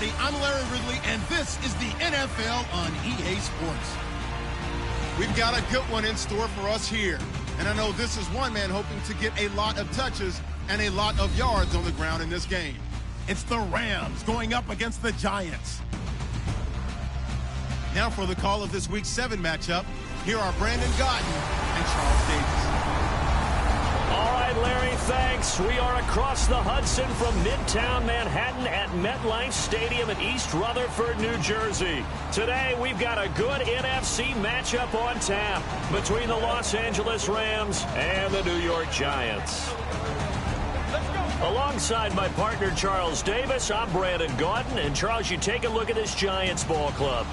everybody. I'm Larry Ridley, and this is the NFL on EA Sports. We've got a good one in store for us here. And I know this is one man hoping to get a lot of touches and a lot of yards on the ground in this game. It's the Rams going up against the Giants. Now for the call of this Week 7 matchup, here are Brandon Gaudin and Charles Davis. All right, Larry, thanks. We are across the Hudson from Midtown Manhattan at MetLife Stadium in East Rutherford, New Jersey. Today, we've got a good NFC matchup on tap between the Los Angeles Rams and the New York Giants. Alongside my partner, Charles Davis, I'm Brandon Gaudin. And, Charles, you take a look at this Giants ball club.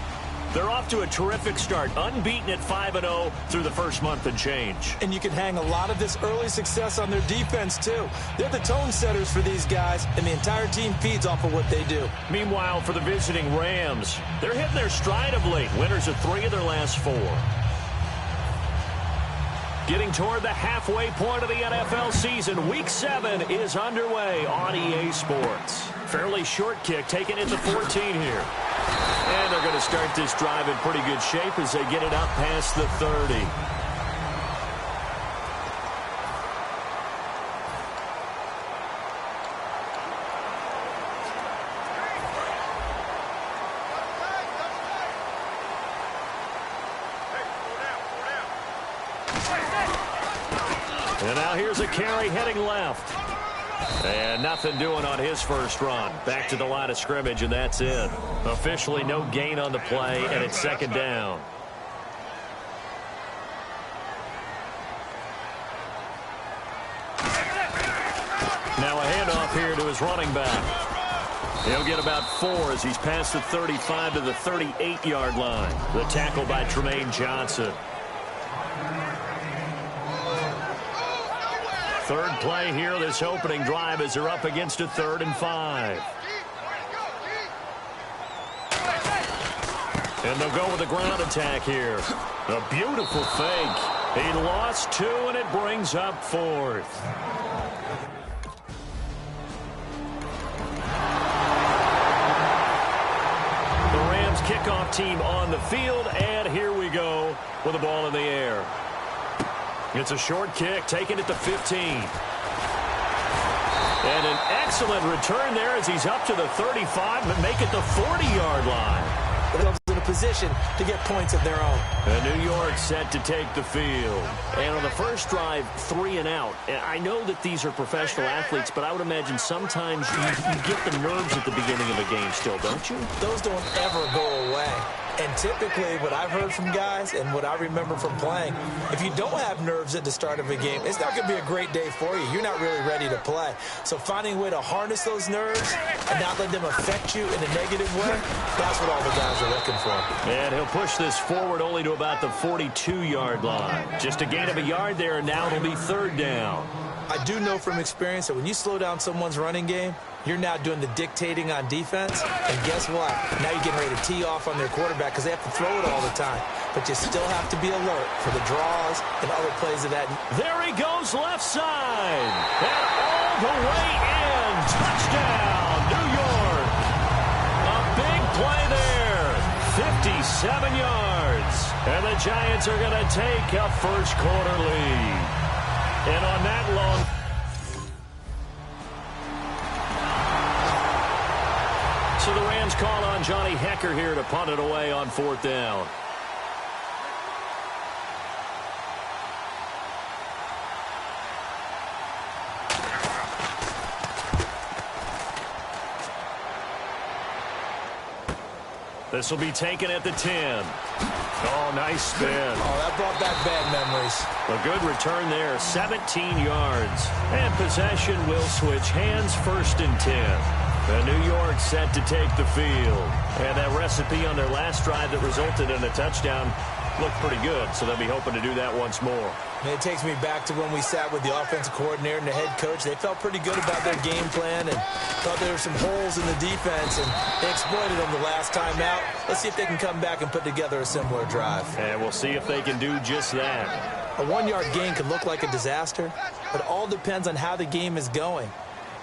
They're off to a terrific start, unbeaten at 5-0 through the first month and change. And you can hang a lot of this early success on their defense, too. They're the tone setters for these guys, and the entire team feeds off of what they do. Meanwhile, for the visiting Rams, they're hitting their stride of late, winners of 3 of their last 4. Getting toward the halfway point of the NFL season, Week 7 is underway on EA Sports. Fairly short kick, taken at the 14 here. And they're going to start this drive in pretty good shape as they get it up past the 30. And now here's a carry heading left. And nothing doing on his first run. Back to the line of scrimmage, and that's it. Officially no gain on the play, and it's second down. Now a handoff here to his running back. He'll get about 4 as he's past the 35 to the 38-yard line. The tackle by Tremaine Johnson. Third play here, this opening drive, as they're up against a 3rd and 5. And they'll go with a ground attack here. A beautiful fake. He lost 2, and it brings up 4th. The Rams kickoff team on the field, and here we go with the ball in the air. It's a short kick, taken at the 15. And an excellent return there as he's up to the 35, but make it the 40-yard line. They're in a position to get points of their own. And New York set to take the field. And on the first drive, 3 and out. And I know that these are professional athletes, but I would imagine sometimes you get the nerves at the beginning of a game still, don't you? Those don't ever go away. And typically, what I've heard from guys and what I remember from playing, if you don't have nerves at the start of a game, it's not going to be a great day for you. You're not really ready to play. So finding a way to harness those nerves and not let them affect you in a negative way, that's what all the guys are looking for. And he'll push this forward only to about the 42-yard line. Just a gain of a yard there, and now it'll be 3rd down. I do know from experience that when you slow down someone's running game, you're now doing the dictating on defense. And guess what? Now you're getting ready to tee off on their quarterback because they have to throw it all the time. But you still have to be alert for the draws and other plays of that. There he goes left side. And all the way in. Touchdown, New York. A big play there. 57 yards. And the Giants are going to take a first quarter lead. And on that long... So the Rams call on Johnny Hecker here to punt it away on 4th down. This will be taken at the 10. Oh, nice spin. Oh, that brought back bad memories. A good return there, 17 yards. And possession will switch hands, 1st and 10. And New York set to take the field. And that recipe on their last drive that resulted in a touchdown looked pretty good, so they'll be hoping to do that once more. And it takes me back to when we sat with the offensive coordinator and the head coach. They felt pretty good about their game plan and thought there were some holes in the defense, and they exploited them the last time out. Let's see if they can come back and put together a similar drive. And we'll see if they can do just that. A 1-yard gain could look like a disaster, but it all depends on how the game is going.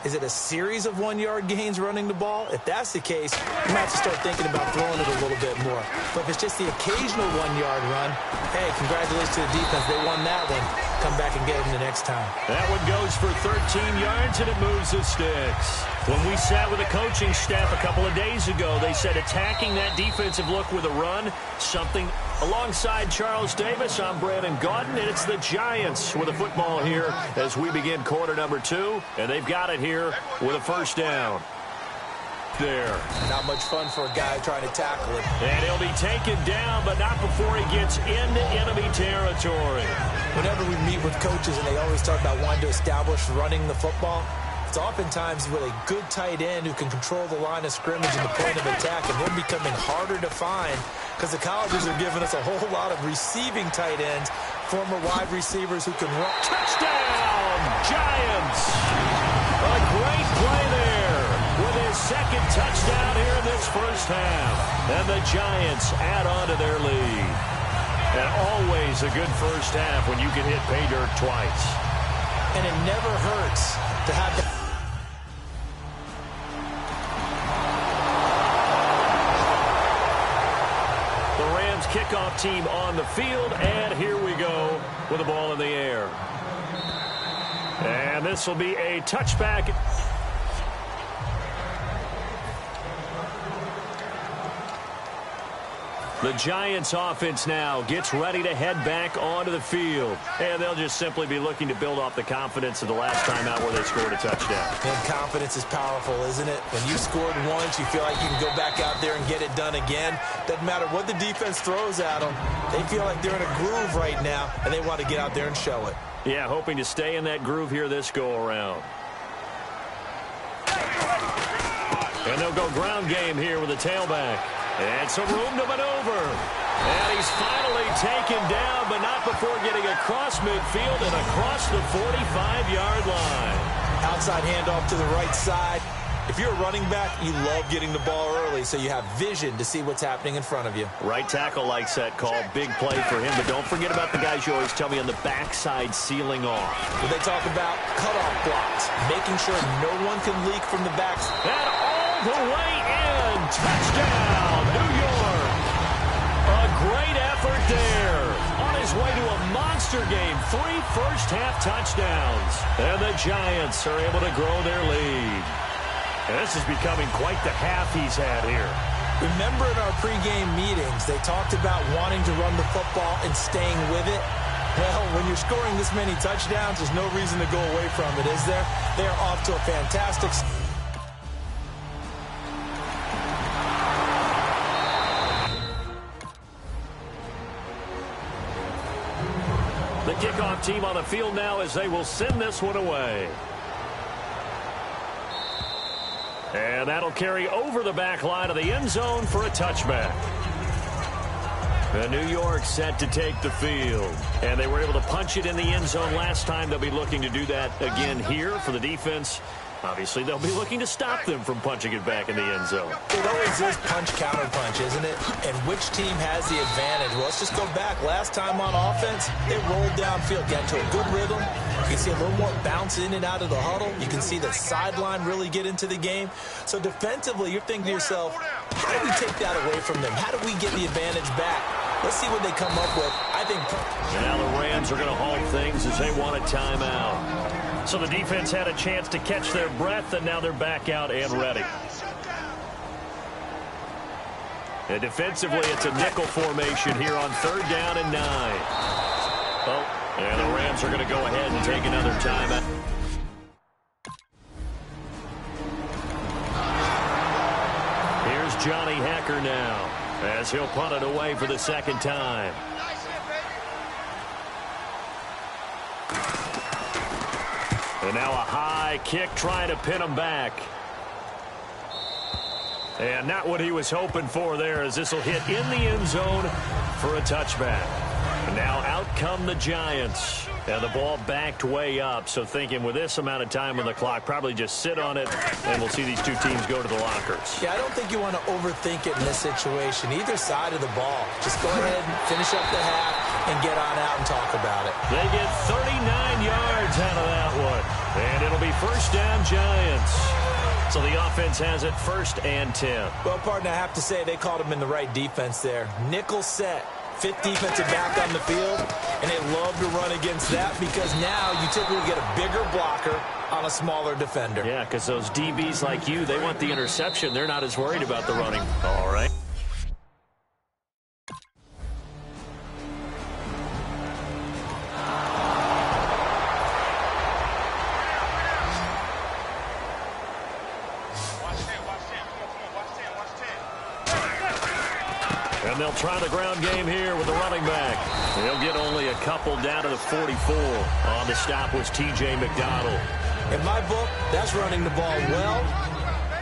Is it a series of 1-yard gains running the ball? If that's the case, you might have to start thinking about throwing it a little bit more. But if it's just the occasional 1-yard run, hey, congratulations to the defense. They won that one. Come back and get them the next time. That one goes for 13 yards, and it moves the sticks. When we sat with the coaching staff a couple of days ago, they said attacking that defensive look with a run, something alongside Charles Davis. I'm Brandon Gaudin, and it's the Giants with a football here as we begin quarter number 2, and they've got it here with a first down. There. Not much fun for a guy trying to tackle it. And he'll be taken down, but not before he gets into enemy territory. Whenever we meet with coaches and they always talk about wanting to establish running the football, it's oftentimes with a good tight end who can control the line of scrimmage and the point of attack, and they're becoming harder to find because the colleges are giving us a whole lot of receiving tight ends, former wide receivers who can run. Touchdown, Giants! A great play there with his second touchdown here in this first half. And the Giants add on to their lead. And always a good first half when you can hit pay dirt twice. And it never hurts to have that. Kickoff team on the field, and here we go with the ball in the air. And this will be a touchback. The Giants offense now gets ready to head back onto the field. And they'll just simply be looking to build off the confidence of the last time out where they scored a touchdown. And confidence is powerful, isn't it? When you scored once, you feel like you can go back out there and get it done again. Doesn't matter what the defense throws at them. They feel like they're in a groove right now, and they want to get out there and show it. Yeah, hoping to stay in that groove here this go-around. And they'll go ground game here with a tailback. And some room to maneuver. And he's finally taken down, but not before getting across midfield and across the 45-yard line. Outside handoff to the right side. If you're a running back, you love getting the ball early so you have vision to see what's happening in front of you. Right tackle likes that call. Big play for him, but don't forget about the guys you always tell me on the backside sealing off. When they talk about cutoff blocks, making sure no one can leak from the backs. And all the way in. Touchdown, New York. A great effort there. On his way to a monster game. 3 first-half touchdowns. And the Giants are able to grow their lead. And this is becoming quite the half he's had here. Remember in our pregame meetings, they talked about wanting to run the football and staying with it? Well, when you're scoring this many touchdowns, there's no reason to go away from it, is there? They are off to a fantastic start. The kickoff team on the field now as they will send this one away. And that'll carry over the back line of the end zone for a touchback. And New York set to take the field. And they were able to punch it in the end zone last time. They'll be looking to do that again here for the defense. Obviously, they'll be looking to stop them from punching it back in the end zone. It always is punch-counter-punch, isn't it? And which team has the advantage? Well, let's just go back. Last time on offense, they rolled downfield, got into a good rhythm. You can see a little more bounce in and out of the huddle. You can see the sideline really get into the game. So defensively, you're thinking to yourself, how do we take that away from them? How do we get the advantage back? Let's see what they come up with. I think. And now the Rams are going to halt things as they want a timeout. So the defense had a chance to catch their breath, and now they're back out and ready. And defensively, it's a nickel formation here on 3rd down and 9. Oh, and the Rams are going to go ahead and take another timeout. Here's Johnny Hacker now as he'll punt it away for the 2nd time. And now a high kick trying to pin him back. And not what he was hoping for there as this will hit in the end zone for a touchback. And now out come the Giants. And the ball backed way up, so thinking with this amount of time on the clock, probably just sit on it, and we'll see these two teams go to the lockers. Yeah, I don't think you want to overthink it in this situation. Either side of the ball. Just go ahead and finish up the half and get on out and talk about it. They get 39 yards out of that one, and it'll be first down Giants. So the offense has it 1st and 10. Well, partner, I have to say they called him in the right defense there. Nickel set. 5th defensive back on the field, and they love to run against that because now you typically get a bigger blocker on a smaller defender. Yeah, because those DBs like you, they want the interception. They're not as worried about the running. All right. And they'll try the ground game here with the running back. They'll get only a couple down to the 44. On the stop was T.J. McDonald. In my book, that's running the ball well,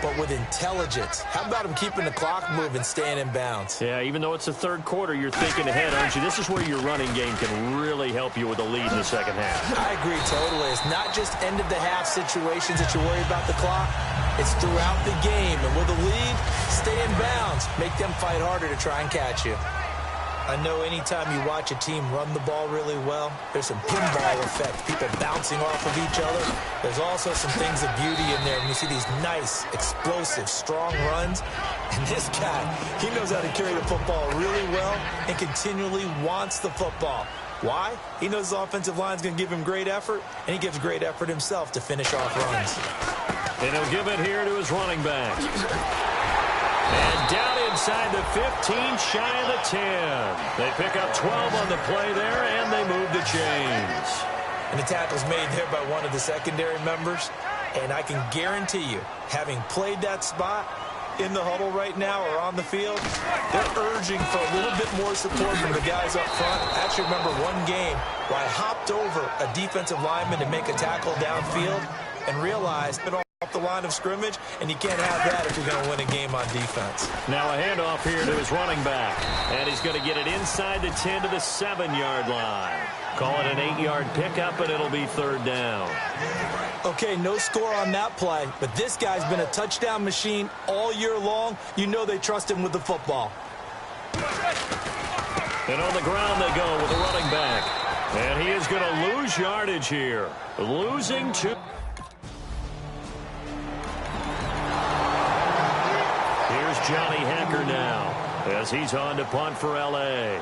but with intelligence. How about him keeping the clock moving, staying in bounds? Yeah, even though it's the third quarter, you're thinking ahead, aren't you? This is where your running game can really help you with a lead in the second half. I agree totally. It's not just end-of-the-half situations that you worry about the clock. It's throughout the game. And with a lead, stay in bounds. Make them fight harder to try and catch you. I know anytime you watch a team run the ball really well, there's some pinball effect, people bouncing off of each other. There's also some things of beauty in there when you see these nice, explosive, strong runs. And this guy, he knows how to carry the football really well and continually wants the football. Why? He knows the offensive line's going to give him great effort, and he gives great effort himself to finish off runs. And he'll give it here to his running back. And down inside the 15, shy of the 10. They pick up 12 on the play there, and they move the chains. And the tackle's made there by one of the secondary members. And I can guarantee you, having played that spot in the huddle right now or on the field, they're urging for a little bit more support from the guys up front. I actually remember one game where I hopped over a defensive lineman to make a tackle downfield and realized off the line of scrimmage, and you can't have that if you're going to win a game on defense. Now a handoff here to his running back, and he's going to get it inside the 10 to the 7-yard line. Call it an 8-yard pickup, and it'll be 3rd down. Okay, no score on that play, but this guy's been a touchdown machine all year long. You know they trust him with the football. And on the ground they go with the running back, and he is going to lose yardage here. Losing 2. Johnny Hacker now as he's on to punt for L.A.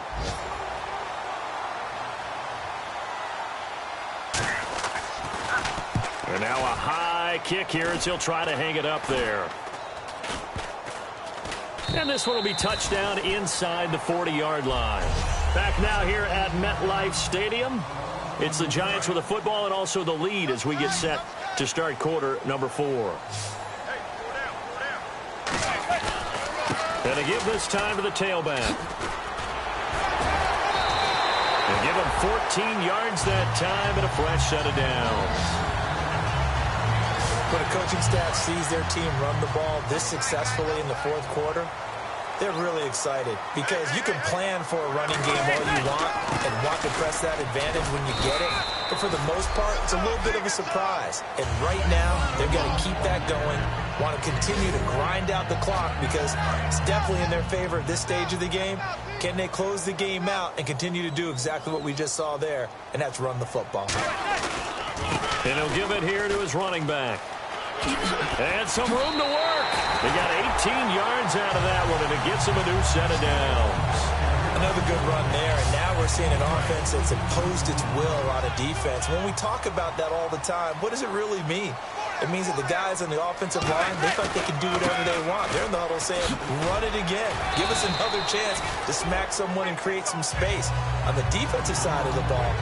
And now a high kick here as he'll try to hang it up there. And this one will be touchdown inside the 40-yard line. Back now here at MetLife Stadium. It's the Giants with the football and also the lead as we get set to start quarter number 4. And to give this time to the tailback. And give him 14 yards that time and a fresh set of downs. When a coaching staff sees their team run the ball this successfully in the 4th quarter, they're really excited because you can plan for a running game all you want and want to press that advantage when you get it. But for the most part, it's a little bit of a surprise. And right now, they're going to keep that going, want to continue to grind out the clock because it's definitely in their favor at this stage of the game. Can they close the game out and continue to do exactly what we just saw there, and that's run the football. And he'll give it here to his running back. And some room to work. They got 18 yards out of that one, and it gets him a new set of downs. Another good run there, and now we're seeing an offense that's imposed its will on a defense. When we talk about that all the time, what does it really mean? It means that the guys on the offensive line, they feel like they can do whatever they want. They're in the huddle saying, run it again. Give us another chance to smack someone and create some space. On the defensive side of the ball,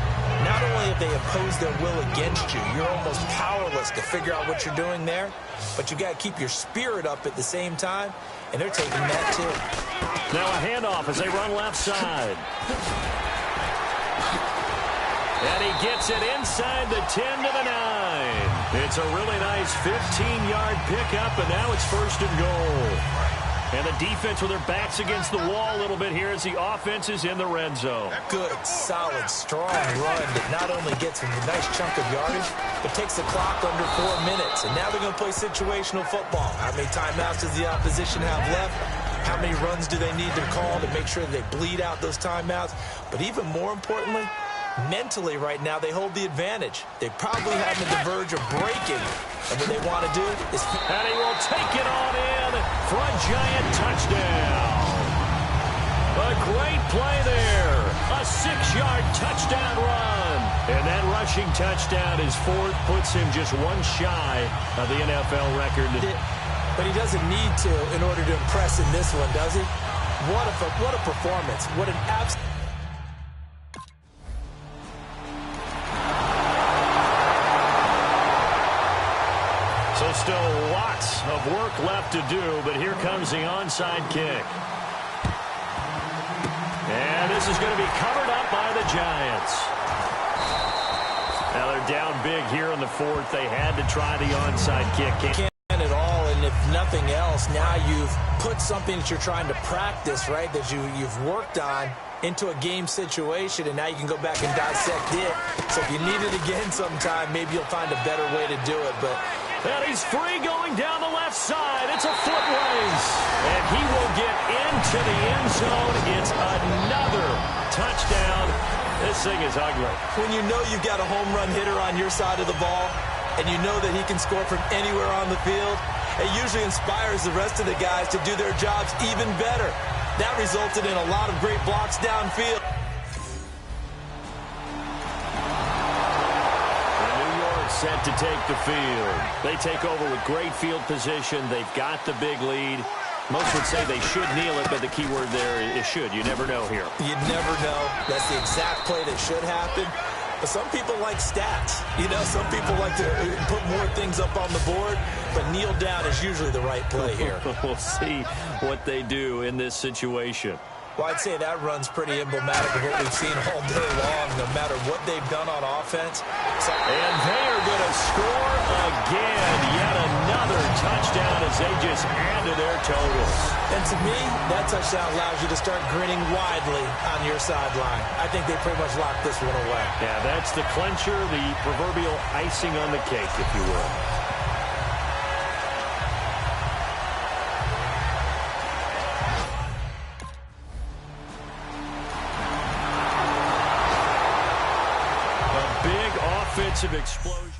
not only have they imposed their will against you, you're almost powerless to figure out what you're doing there, but you got to keep your spirit up at the same time, and they're taking that too. Now a handoff as they run left side. And he gets it inside the 10 to the 9. It's a really nice 15-yard pickup, and now it's 1st and goal. And the defense with their backs against the wall a little bit here as the offense is in the red zone. Good, solid, strong run that not only gets them a nice chunk of yardage, but takes the clock under 4 minutes. And now they're going to play situational football. How many timeouts does the opposition have left? How many runs do they need to call to make sure that they bleed out those timeouts? But even more importantly, mentally right now, they hold the advantage. They probably have on the verge of breaking. And what they want to do is... And he will take it on in for a giant touchdown. A great play there. A 6-yard touchdown run. And that rushing touchdown is fourth, puts him just one shy of the NFL record. But he doesn't need to in order to impress in this one, does he? What a performance. What an absolute... So still lots of work left to do, but here comes the onside kick. And this is going to be covered up by the Giants. Now they're down big here in the fourth. They had to try the onside kick. Can't at all, and if nothing else, now you've put something that you're trying to practice, right, that you've worked on into a game situation, and now you can go back and dissect it. So if you need it again sometime, maybe you'll find a better way to do it, but... And he's free going down the left side. It's a foot race. And he will get into the end zone. It's another touchdown. This thing is ugly. When you know you've got a home run hitter on your side of the ball, and you know that he can score from anywhere on the field, it usually inspires the rest of the guys to do their jobs even better. That resulted in a lot of great blocks downfield. Set to take the field. They take over with great field position. They've got the big lead. Most would say they should kneel it, but the key word there is should. You never know here. You never know. That's the exact play that should happen. But some people like stats. You know, some people like to put more things up on the board, but kneel down is usually the right play here. We'll see what they do in this situation. Well, I'd say that run's pretty emblematic of what we've seen all day long, no matter what they've done on offense. And they are going to score again. Yet another touchdown as they just add to their totals. And to me, that touchdown allows you to start grinning widely on your sideline. I think they pretty much locked this one away. Yeah, that's the clincher, the proverbial icing on the cake, if you will. Offensive explosion.